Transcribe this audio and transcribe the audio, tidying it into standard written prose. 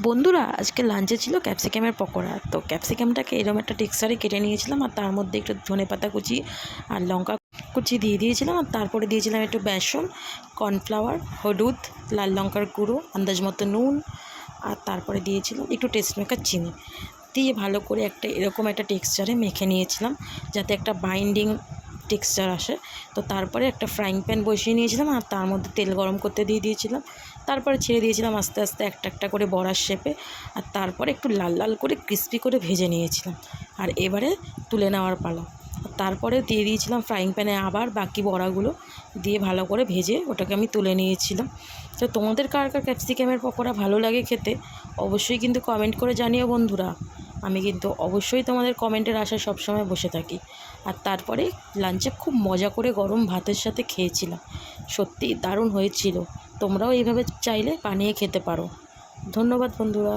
বন্ধুরা আজকে লাঞ্চে ছিল ক্যাপসিকামের পকোড়া। তো ক্যাপসিকামটাকে এরকম একটা টেক্সচারে কেটে নিয়েছিলাম, আর তার মধ্যে একটু ধনেপাতা কুচি আর লঙ্কা কুচি দিয়ে দিয়েছিলাম, আর তারপরে দিয়েছিলাম একটু বেসন, কর্নফ্লাওয়ার, হলুদ, লাল লঙ্কার গুঁড়ো, আন্দাজ মতো নুন, আর তারপরে দিয়েছিলাম একটু টেস্ট মেকার চিনি দিয়ে ভালো করে এরকম একটা টেক্সচারে মেখে নিয়েছিলাম, যাতে একটা বাইন্ডিং টেক্সচার আসে। তো তারপরে একটা ফ্রাইং প্যান বসিয়ে নিয়েছিলাম, আর তার মধ্যে তেল গরম করতে দিয়ে দিয়েছিলাম। তারপরে ছেড়ে দিয়েছিলাম আস্তে আস্তে একটা একটা করে বড়ার শেপে, আর তারপরে একটু লাল লাল করে ক্রিস্পি করে ভেজে নিয়েছিলাম। আর এবারে তুলে নেওয়ার পালা। তারপরে দিয়ে দিয়েছিলাম ফ্রাইং প্যানে আবার বাকি বড়াগুলো দিয়ে ভালো করে ভেজে ওটাকে আমি তুলে নিয়েছিলাম। তো তোমাদের কার কার ক্যাপসিকামের পকোড়া ভালো লাগে খেতে অবশ্যই কিন্তু কমেন্ট করে জানিও বন্ধুরা। আমি কিন্তু অবশ্যই তোমাদের কমেন্টের আশায় সবসময় বসে থাকি। আর তারপরে লাঞ্চে খুব মজা করে গরম ভাতের সাথে খেয়েছিলাম, সত্যিই দারুণ হয়েছিল। তোমরাও এইভাবে চাইলে বানিয়ে খেতে পারো। ধন্যবাদ বন্ধুরা।